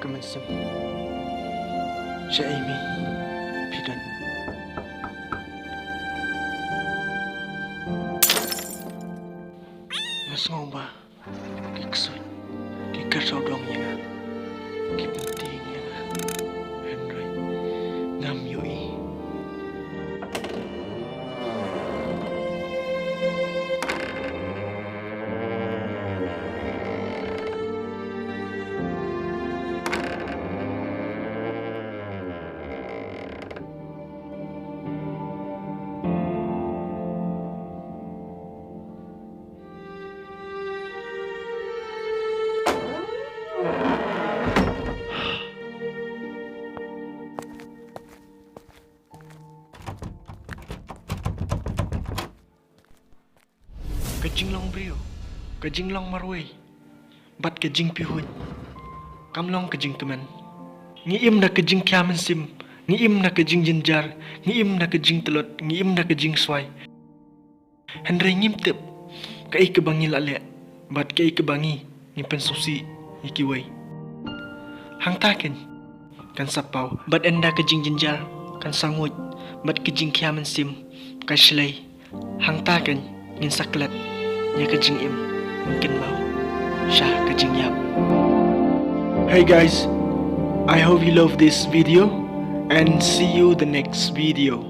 Kamansam Siya Amy Pidan Mas ngau ba Kiksun Kikarsaw dong niya nga Kipunting niya nga Henry Ngam yoi Kajing long brio, kajing long marway, bat kajing pihun, kamlong kajing teman, ngiim na kajing kiaman sim, ngiim na kajing jinjar, ngiim na kajing telot, ngiim na kajing swai. Henry ngim tip, kai kebangi lale, bat kai kebangi, ni pensusi, ikiway. Hang taken, kan sapau, bat enda kajing jinjar, kan sangut, bat kajing kiaman sim, kai shlay. Hang taken, ngin saklat. Nya kajing im mungkin mau Syah kajing yap. Hey guys, I hope you love this video and see you the next video.